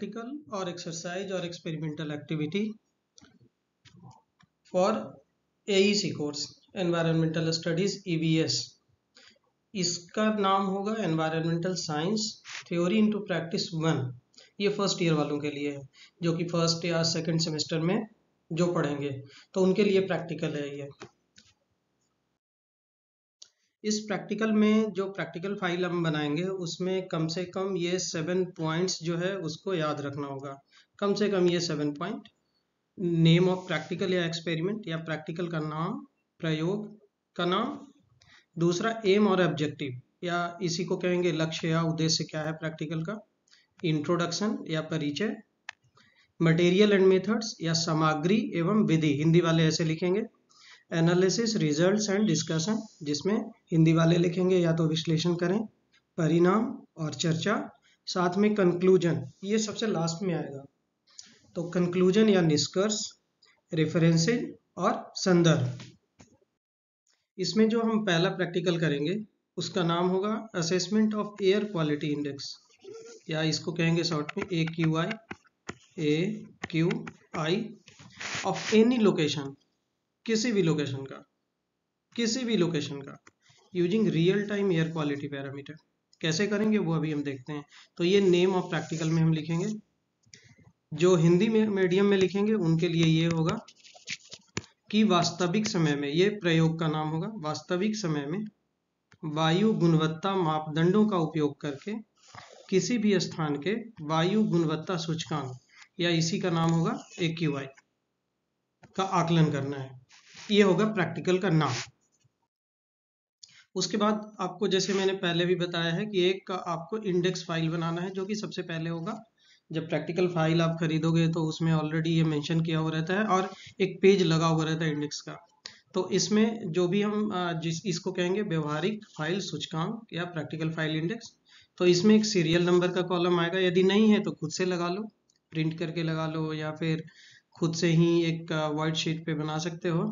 practical or exercise or experimental activity for AEC course Environmental Studies EVS। इसका नाम होगा environmental science theory into practice 1। ये first year वालों के लिए है, जो कि फर्स्ट या सेकंड सेमेस्टर में जो पढ़ेंगे तो उनके लिए प्रैक्टिकल है ये। इस प्रैक्टिकल में जो प्रैक्टिकल फाइल हम बनाएंगे उसमें कम से कम ये 7 पॉइंट्स जो है उसको याद रखना होगा। कम से कम ये 7 पॉइंट, नेम ऑफ प्रैक्टिकल या एक्सपेरिमेंट या प्रैक्टिकल का नाम, प्रयोग का नाम, दूसरा एम और ऑब्जेक्टिव या इसी को कहेंगे लक्ष्य या उद्देश्य क्या है प्रैक्टिकल का, इंट्रोडक्शन या परिचय, मटेरियल एंड मेथड्स या सामग्री एवं विधि, हिंदी वाले ऐसे लिखेंगे, एनालिसिस, रिजल्ट्स एंड डिस्कशन, जिसमें हिंदी वाले लिखेंगे या तो विश्लेषण करें, परिणाम और चर्चा, साथ में कंक्लूजन, ये सबसे लास्ट में आएगा। तो कंक्लूजन या निष्कर्ष, रेफरेंसेज और संदर्भ। इसमें जो हम पहला प्रैक्टिकल करेंगे उसका नाम होगा assessment of air quality index, या इसको कहेंगे शॉर्ट में AQI ऑफ एनी लोकेशन, किसी भी लोकेशन का using real time air quality parameter. कैसे करेंगे वो अभी हम देखते हैं। तो ये नेम ऑफ प्रैक्टिकल में हम लिखेंगे, जो हिंदी में मीडियम में लिखेंगे उनके लिए ये होगा कि वास्तविक समय में, ये प्रयोग का नाम होगा, वास्तविक समय में वायु गुणवत्ता मापदंडों का उपयोग करके किसी भी स्थान के वायु गुणवत्ता सूचकांक, या इसी का नाम होगा AQI का आकलन करना है। ये होगा प्रैक्टिकल का नाम। उसके बाद आपको, जैसे मैंने पहले भी बताया है कि एक आपको इंडेक्स फाइल बनाना है, जो कि सबसे पहले होगा। जब प्रैक्टिकल फाइल आप खरीदोगे तो उसमें ऑलरेडी ये मेंशन किया हुआ रहता है और एक पेज लगा हुआ रहता है इंडेक्स का। तो इसमें जो भी हम इसको कहेंगे व्यवहारिक फाइल सूचकांक या प्रैक्टिकल फाइल इंडेक्स। तो इसमें एक सीरियल नंबर का कॉलम आएगा, यदि नहीं है तो खुद से लगा लो, प्रिंट करके लगा लो, या फिर खुद से ही एक व्हाइट शीट पे बना सकते हो।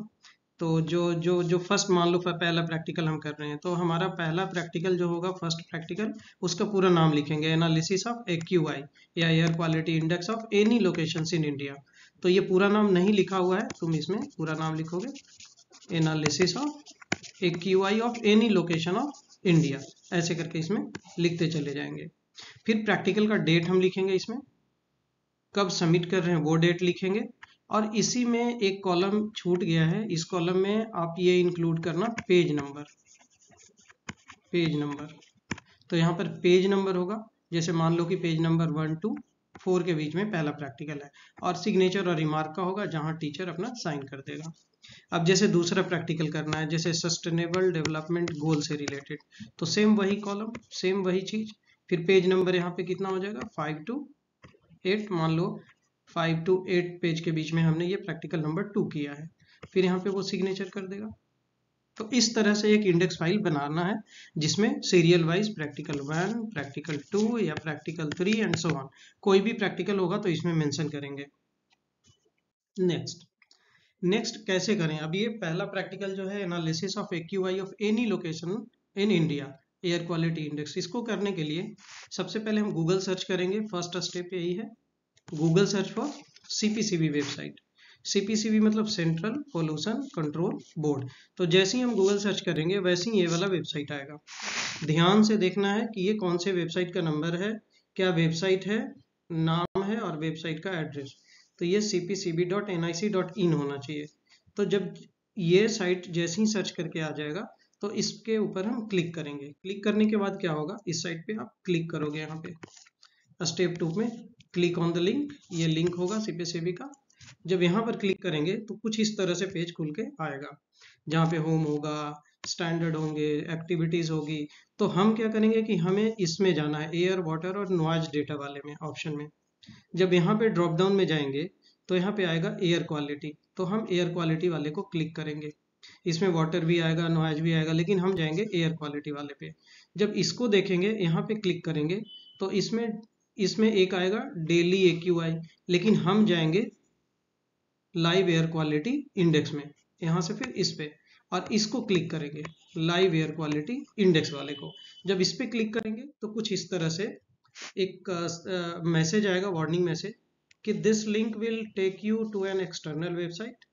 तो जो फर्स्ट, मान लो पहला प्रैक्टिकल हम कर रहे हैं, तो हमारा पहला प्रैक्टिकल जो होगा, फर्स्ट प्रैक्टिकल, उसका पूरा नाम लिखेंगे, एनालिसिस ऑफ AQI या air quality index of any locations in India. तो ये पूरा नाम नहीं लिखा हुआ है, तुम इसमें पूरा नाम लिखोगे, analysis of AQI of any location of India, ऐसे करके इसमें लिखते चले जाएंगे। फिर प्रैक्टिकल का डेट हम लिखेंगे, इसमें कब सबमिट कर रहे हैं वो डेट लिखेंगे। और इसी में एक कॉलम छूट गया है, इस कॉलम में आप ये इंक्लूड करना पेज नंबर। तो यहाँ पर पेज नंबर होगा, जैसे मान लो कि पेज नंबर 1 to 4 के बीच में पहला प्रैक्टिकल है, और सिग्नेचर और रिमार्क का होगा जहाँ टीचर अपना साइन कर देगा। अब जैसे दूसरा प्रैक्टिकल करना है, जैसे सस्टेनेबल डेवलपमेंट गोल से रिलेटेड, तो सेम वही कॉलम, सेम वही चीज। फिर पेज नंबर यहाँ पे कितना हो जाएगा, 5 to 8, मान लो 5 to 8 पेज के बीच में हमने ये प्रैक्टिकल नंबर 2 किया है, फिर यहाँ पे वो सिग्नेचर कर देगा। तो इस तरह से एक इंडेक्स फाइल बनाना है, जिसमें सीरियल वाइज प्रैक्टिकल 1, प्रैक्टिकल 2 या प्रैक्टिकल 3 एंड सो ऑन, कोई भी प्रैक्टिकल होगा तो इसमें मेंशन करेंगे। नेक्स्ट कैसे करें। अब ये पहला प्रैक्टिकल जो है, analysis of AQI of any location in India air quality index, इसको करने के लिए सबसे पहले हम गूगल सर्च करेंगे। फर्स्ट स्टेप यही है, Google search for CPCB website. CPCB मतलब सेंट्रल पोल्यूशन कंट्रोल बोर्ड। तो जैसे ही हम गूगल सर्च करेंगे वैसे ही ये वाला वेबसाइट आएगा। ध्यान से देखना है कि ये कौन से वेबसाइट का नंबर है, क्या वेबसाइट है, नाम है और वेबसाइट का एड्रेस। तो ये cpcb.nic.in होना चाहिए। तो जब ये साइट जैसे ही सर्च करके आ जाएगा तो इसके ऊपर हम क्लिक करेंगे। क्लिक करने के बाद क्या होगा, इस साइट पे आप क्लिक करोगे, यहाँ पे स्टेप 2 में क्लिक ऑन द लिंक, ये लिंक होगा CPCB का। जब यहाँ पर क्लिक करेंगे तो कुछ इस तरह से पेज खुल के आएगा, जहाँ पे होम होगा, स्टैंडर्ड होंगे, एक्टिविटीज होगी। तो हम क्या करेंगे कि हमें इसमें जाना है, एयर, वाटर और नॉइज डेटा वाले में, ऑप्शन में। जब यहाँ पे ड्रॉप डाउन में जाएंगे तो यहाँ पे आएगा एयर क्वालिटी, तो हम एयर क्वालिटी वाले को क्लिक करेंगे। इसमें वाटर भी आएगा, नॉइज भी आएगा, लेकिन हम जाएंगे एयर क्वालिटी वाले पे। जब इसको देखेंगे, यहाँ पे क्लिक करेंगे तो इसमें एक आएगा डेली AQI, लेकिन हम जाएंगे लाइव एयर क्वालिटी इंडेक्स में, यहाँ से फिर इस पे, और इसको क्लिक करेंगे लाइव एयर क्वालिटी इंडेक्स वाले को। जब इस पे क्लिक करेंगे तो कुछ इस तरह से एक मैसेज आएगा, वार्निंग मैसेज, कि this link will take you to an external website,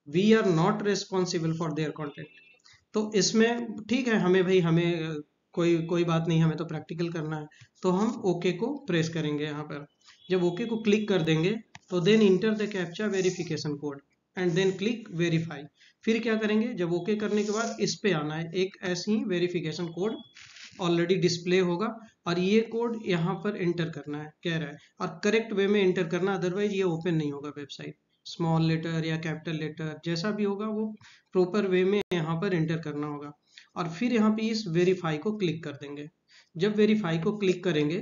we are not responsible for their content. तो इसमें ठीक है, हमें भाई हमें कोई कोई बात नहीं, हमें तो प्रैक्टिकल करना है, तो हम ओके को प्रेस करेंगे यहाँ पर। जब ओके को क्लिक कर देंगे तो then enter the captcha verification code and then click verify. फिर क्या करेंगे, जब ओके करने के बाद इस पे आना है, एक ऐसी ही वेरिफिकेशन कोड ऑलरेडी डिस्प्ले होगा और ये कोड यहाँ पर एंटर करना है कह रहा है, और करेक्ट वे में एंटर करना, अदरवाइज ये ओपन नहीं होगा वेबसाइट। स्मॉल लेटर या कैपिटल लेटर जैसा भी होगा वो प्रॉपर वे में यहाँ पर एंटर करना होगा। और फिर यहाँ पे इस वेरीफाई को क्लिक कर देंगे। जब वेरीफाई को क्लिक करेंगे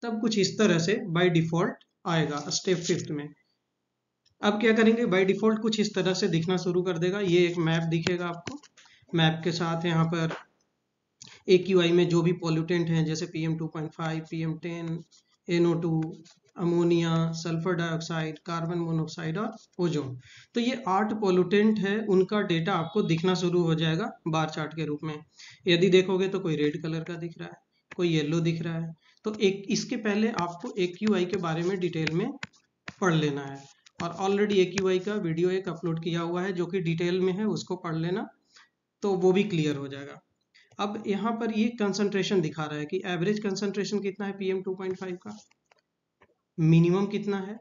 तब कुछ इस तरह से बाय डिफॉल्ट आएगा स्टेप 5 में। अब क्या करेंगे, बाय डिफॉल्ट कुछ इस तरह से दिखना शुरू कर देगा। ये एक मैप दिखेगा आपको, मैप के साथ यहाँ पर AQI में जो भी पॉल्यूटेंट हैं जैसे PM2.5, PM10, NO2, ammonia, sulphur dioxide, carbon monoxide और ओजोन। तो ये 8 पॉल्यूटेंट है, उनका डेटा आपको दिखना शुरू हो जाएगा बार चार्ट के रूप में। यदि देखोगे तो कोई रेड कलर का दिख रहा है, कोई येलो दिख रहा है। तो एक इसके पहले आपको AQI के बारे में डिटेल में पढ़ लेना है, और ऑलरेडी AQI का वीडियो एक अपलोड किया हुआ है जो कि डिटेल में है, उसको पढ़ लेना तो वो भी क्लियर हो जाएगा। अब यहाँ पर ये कंसंट्रेशन दिखा रहा है कि एवरेज कंसंट्रेशन कितना है PM2.5 का, मिनिमम कितना है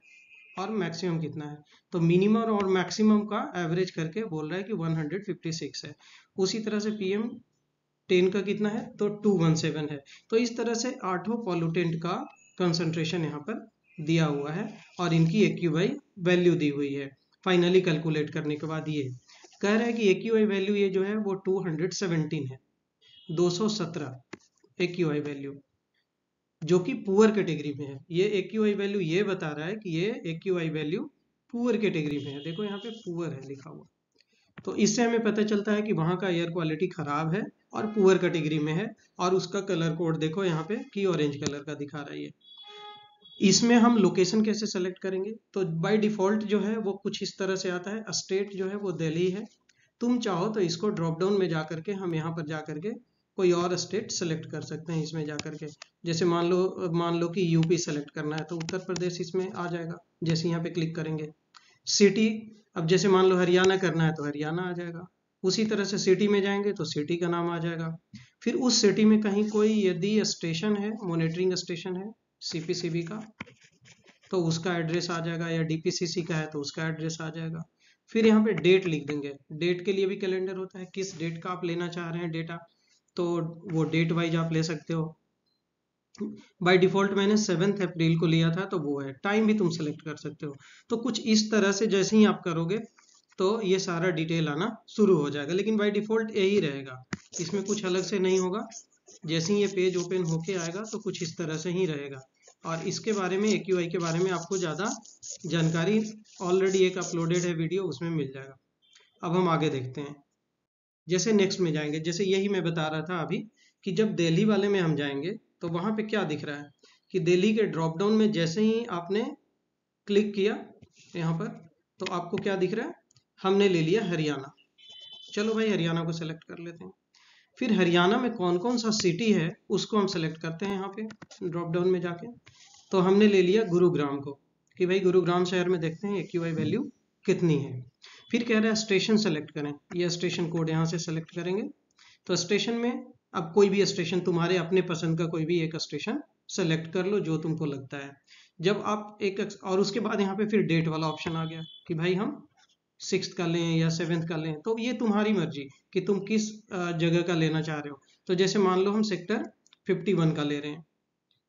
और मैक्सिमम कितना है। तो मिनिमम और मैक्सिमम का एवरेज करके बोल रहा है कि 156 है। उसी तरह से PM10 का कितना है, तो 217 है। तो इस तरह से 8 पॉल्यूटेंट का कंसंट्रेशन यहाँ पर दिया हुआ है और इनकी AQI वैल्यू दी हुई है। फाइनली कैलकुलेट करने के बाद ये कह रहा है कि AQI वैल्यू ये जो है वो 217 है, 217 AQI वैल्यू, जो कि पुअर कैटेगरी में है। ये AQI वैल्यू ये बता रहा है कि ये AQI वैल्यू पुअर कैटेगरी में है। देखो यहाँ पे पुअर है लिखा हुआ। तो इससे हमें पता चलता है कि वहाँ का एयर क्वालिटी खराब है और पुअर कैटेगरी में है। और उसका कलर कोड देखो यहाँ पे कि ऑरेंज कलर का दिखा रहा है ये। इसमें हम लोकेशन कैसे सेलेक्ट करेंगे, तो बाय डिफॉल्ट जो है वो कुछ इस तरह से आता है। स्टेट जो है वो दिल्ली है, तुम चाहो तो इसको ड्रॉप डाउन में जा करके हम यहाँ पर जा करके कोई और स्टेट सेलेक्ट कर सकते हैं इसमें जा करके। जैसे मान लो कि यूपी सेलेक्ट करना है तो उत्तर प्रदेश इसमें आ जाएगा जैसे यहाँ पे क्लिक करेंगे। सिटी, अब जैसे मान लो हरियाणा करना है तो हरियाणा आ जाएगा। उसी तरह से सिटी में जाएंगे तो सिटी का नाम आ जाएगा। फिर उस सिटी में कहीं कोई यदि स्टेशन है, मॉनिटरिंग स्टेशन है CPCB का, तो उसका एड्रेस आ जाएगा, या DPCC का है तो उसका एड्रेस आ जाएगा। फिर यहाँ पे डेट लिख देंगे। डेट के लिए भी कैलेंडर होता है, किस डेट का आप लेना चाह रहे हैं डेटा, तो वो डेट वाइज आप ले सकते हो। बाय डिफॉल्ट मैंने 7 अप्रैल को लिया था तो वो है। टाइम भी तुम सेलेक्ट कर सकते हो। तो कुछ इस तरह से जैसे ही आप करोगे तो ये सारा डिटेल आना शुरू हो जाएगा, लेकिन बाय डिफॉल्ट यही रहेगा, इसमें कुछ अलग से नहीं होगा। जैसे ही ये पेज ओपन होके आएगा तो कुछ इस तरह से ही रहेगा। और इसके बारे में AQI के बारे में आपको ज़्यादा जानकारी ऑलरेडी एक अपलोडेड है वीडियो, उसमें मिल जाएगा। अब हम आगे देखते हैं। जैसे नेक्स्ट में जाएंगे, जैसे यही मैं बता रहा था अभी कि जब दिल्ली वाले में हम जाएंगे तो वहाँ पे क्या दिख रहा है कि दिल्ली के ड्रॉप डाउन में जैसे ही आपने क्लिक किया यहाँ पर तो आपको क्या दिख रहा है, हमने ले लिया हरियाणा। चलो भाई हरियाणा को सेलेक्ट कर लेते हैं। फिर हरियाणा में कौन कौन सा सिटी है उसको हम सेलेक्ट करते हैं यहाँ पे ड्रॉप डाउन में जाके। तो हमने ले लिया गुरुग्राम को कि भाई गुरुग्राम शहर में देखते हैं AQI वैल्यू कितनी है। फिर कह रहा है स्टेशन सेलेक्ट करें, यह स्टेशन कोड यहाँ से सेलेक्ट करेंगे। तो स्टेशन में अब कोई भी स्टेशन, तुम्हारे अपने पसंद का कोई भी एक स्टेशन सेलेक्ट कर लो जो तुमको लगता है। जब आप एक, और उसके बाद यहाँ पे फिर डेट वाला ऑप्शन आ गया कि भाई हम 6th का लें या 7th का लें, तो ये तुम्हारी मर्जी कि तुम किस जगह का लेना चाह रहे हो। तो जैसे मान लो हम सेक्टर 51 का ले रहे हैं,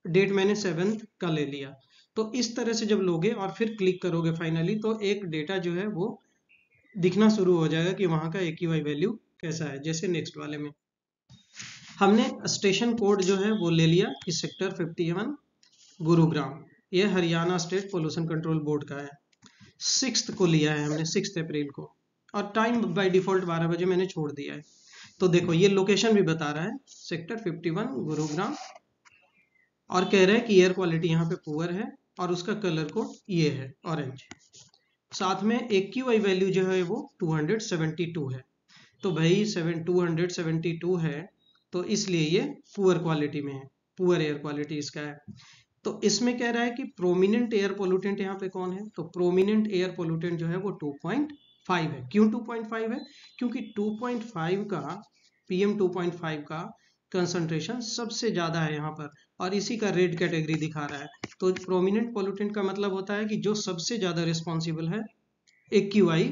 डेट मैंने 7th का ले लिया। तो इस तरह से जब लोगे और फिर क्लिक करोगे फाइनली तो एक डेटा जो है वो दिखना शुरू हो जाएगा कि वहाँ का AQI वैल्यू कैसा है। जैसे नेक्स्ट वाले में हमने स्टेशन कोड जो है वो ले लिया कि सेक्टर 51 गुरुग्राम, ये Haryana state pollution control board का है। 6th को लिया है हमने, 6 अप्रैल को, और टाइम बाय डिफॉल्ट 12 बजे मैंने छोड़ दिया है। तो देखो ये लोकेशन भी बता रहा है सेक्टर 51 गुरुग्राम, और कह रहा है कि एयर क्वालिटी यहाँ पे पुअर है और उसका कलर कोड ये है ऑरेंज। साथ में AQI वैल्यू जो है वो 272 है। तो भाई 272 है तो इसलिए ये पुअर क्वालिटी में है। पुअर एयर क्वालिटी इसका है। तो इसमें कह रहा है कि प्रोमिनेंट एयर पोल्यूटेंट यहाँ पे कौन है, तो प्रोमिनेंट एयर पोल्यूटेंट जो है वो 2.5 है। क्यों 2.5 है, क्योंकि 2.5 का PM 2.5 का कंसंट्रेशन सबसे ज्यादा है यहाँ पर, और इसी का रेड कैटेगरी दिखा रहा है। तो प्रोमिनेंट पोल्यूटेंट का मतलब होता है कि जो सबसे ज्यादा रिस्पॉन्सिबल है AQI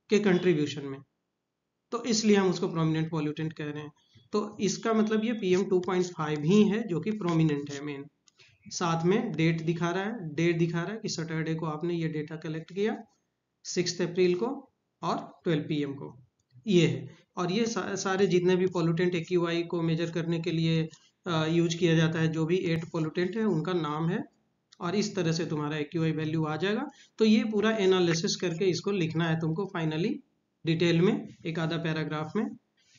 के कंट्रीब्यूशन में, तो इसलिए हम उसको प्रोमिनेंट पोल्यूटेंट कह रहे हैं। तो इसका मतलब ये PM 2.5 ही है जो कि प्रोमिनेंट है मेन। साथ में डेट दिखा रहा है, डेट दिखा रहा है कि सैटरडे को आपने ये डेटा कलेक्ट किया 6 अप्रैल को और 12 PM को, ये है। और ये सारे जितने भी पोल्यूटेंट AQI को मेजर करने के लिए यूज किया जाता है, जो भी 8 पोल्यूटेंट है उनका नाम है, और इस तरह से तुम्हारा AQI वैल्यू आ जाएगा। तो ये पूरा एनालिसिस करके इसको लिखना है तुमको फाइनली डिटेल में, एक आधा पैराग्राफ में,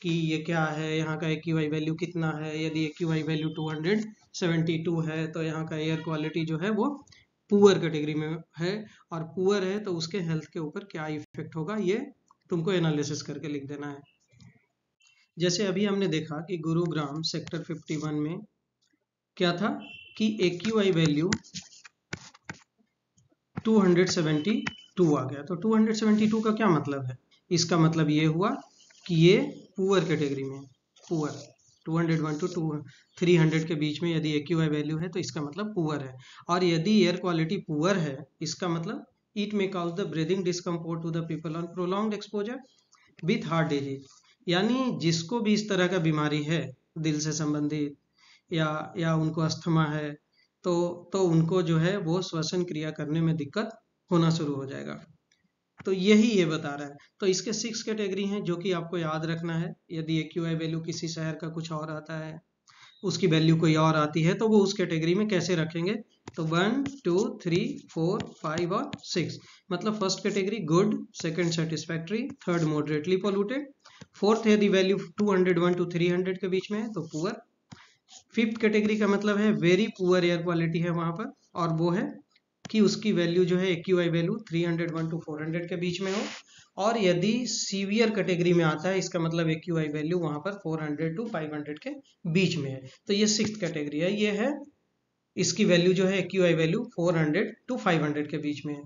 कि ये क्या है, यहाँ का AQI वैल्यू कितना है। यदि AQI वैल्यू 272 है तो यहाँ का एयर क्वालिटी जो है वो पुअर कैटेगरी में है, और पुअर है तो उसके हेल्थ के ऊपर क्या इफेक्ट होगा ये तुमको एनालिसिस करके लिख देना है। जैसे अभी हमने देखा कि गुरुग्राम सेक्टर 51 में क्या था कि AQI वैल्यू 272 आ गया। तो 272 का क्या मतलब है, इसका मतलब ये हुआ कि ये पुअर कैटेगरी में, पुअर 201 टू 300 के बीच में यदि AQI वैल्यू है तो इसका मतलब पुअर है। और यदि एयर क्वालिटी पुअर है, इसका मतलब it may cause the breathing discomfort to the people on prolonged exposure with heart disease. यानी जिसको भी इस तरह का बीमारी है दिल से संबंधित, या उनको अस्थमा है, तो उनको जो है वो श्वसन क्रिया करने में दिक्कत होना शुरू हो जाएगा। तो यही ये बता रहा है। तो इसके 6 कैटेगरी हैं जो कि आपको याद रखना है। यदि AQI वैल्यू किसी शहर का कुछ और आता है, उसकी वैल्यू कोई और आती है, तो वो उस कैटेगरी में कैसे रखेंगे, तो 1 2 3 4 5 और 6। मतलब first category good, second satisfactory, third moderately polluted, fourth यदि वैल्यू 201 टू 300 के बीच में है तो पुअर, फिफ्थ कैटेगरी का मतलब है वेरी पुअर एयर क्वालिटी है वहां पर, और वो है कि उसकी वैल्यू जो है AQI वैल्यू 301 टू 400 के बीच में हो। और यदि सीवियर कैटेगरी में आता है, इसका मतलब AQI वैल्यू वहां पर 400 टू 500 के बीच में है। तो ये 6th कैटेगरी है, ये है इसकी वैल्यू जो है AQI वैल्यू 400 टू 500 के बीच में है।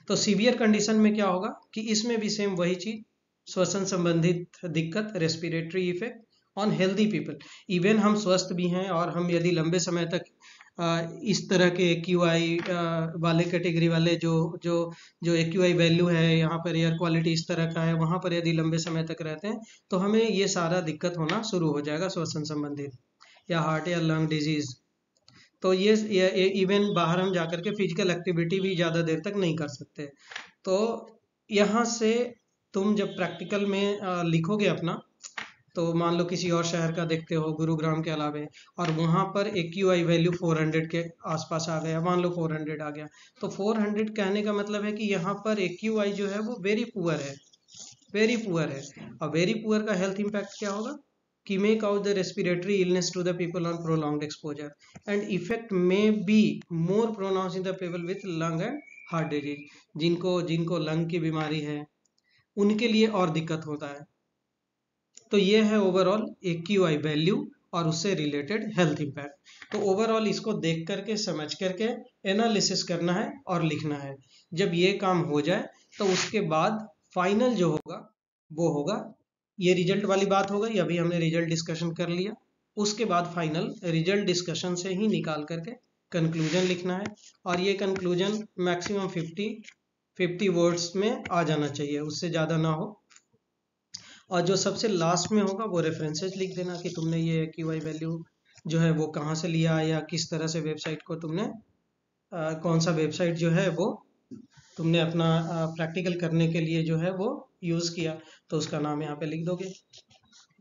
तो सीवियर कंडीशन में क्या होगा कि इसमें भी सेम वही चीज, श्वसन संबंधित दिक्कत, respiratory effect on healthy people. Even हम स्वस्थ भी हैं और हम यदि लंबे समय तक इस तरह के AQI वाले कैटेगरी वाले जो जो जो AQI वैल्यू है, यहाँ पर एयर क्वालिटी इस तरह का है, वहां पर यदि लंबे समय तक रहते हैं तो हमें ये सारा दिक्कत होना शुरू हो जाएगा श्वसन संबंधित, या हार्ट या लंग डिजीज। तो ये इवन बाहर हम जाकर के फिजिकल एक्टिविटी भी ज़्यादा देर तक नहीं कर सकते। तो यहाँ से तुम जब प्रैक्टिकल में लिखोगे अपना, तो मान लो किसी और शहर का देखते हो गुरुग्राम के अलावे, और वहाँ पर AQI वैल्यू 400 के आसपास आ गया, मान लो 400 आ गया, तो 400 कहने का मतलब है कि यहाँ पर AQI जो है वो वेरी पुअर है, वेरी पुअर है। और वेरी पुअर का हेल्थ इम्पैक्ट क्या होगा कि may cause the respiratory illness to the people on prolonged exposure and effect may be more pronounced in the people with lung and heart disease। जिनको lung की बीमारी है उनके लिए और दिक्कत होता है। तो ये है ओवरऑल AQI वैल्यू और उससे रिलेटेड हेल्थ इम्पैक्ट। तो ओवरऑल इसको देख करके समझ करके एनालिसिस करना है और लिखना है। जब ये काम हो जाए तो उसके बाद फाइनल जो होगा वो होगा, ये रिजल्ट वाली बात हो गई, अभी हमने रिजल्ट डिस्कशन कर लिया। उसके बाद फाइनल रिजल्ट डिस्कशन से ही निकाल करके कंक्लूजन लिखना है, और ये कंक्लूजन मैक्सिमम 50 वर्ड्स में आ जाना चाहिए, उससे ज़्यादा ना हो। और जो सबसे लास्ट में होगा वो रेफरेंसेस लिख देना कि तुमने ये AQI वैल्यू जो है वो कहाँ से लिया, या किस तरह से वेबसाइट को तुमने कौन सा वेबसाइट जो है वो तुमने अपना प्रैक्टिकल करने के लिए जो है वो यूज़ किया, तो उसका नाम यहाँ पे लिख दोगे।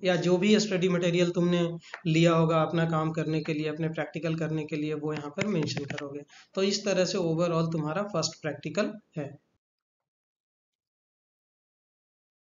या जो भी स्टडी मटेरियल तुमने लिया होगा अपना काम करने के लिए, अपने प्रैक्टिकल करने के लिए, वो यहाँ पर मेंशन करोगे। तो इस तरह से ओवरऑल तुम्हारा फर्स्ट प्रैक्टिकल है।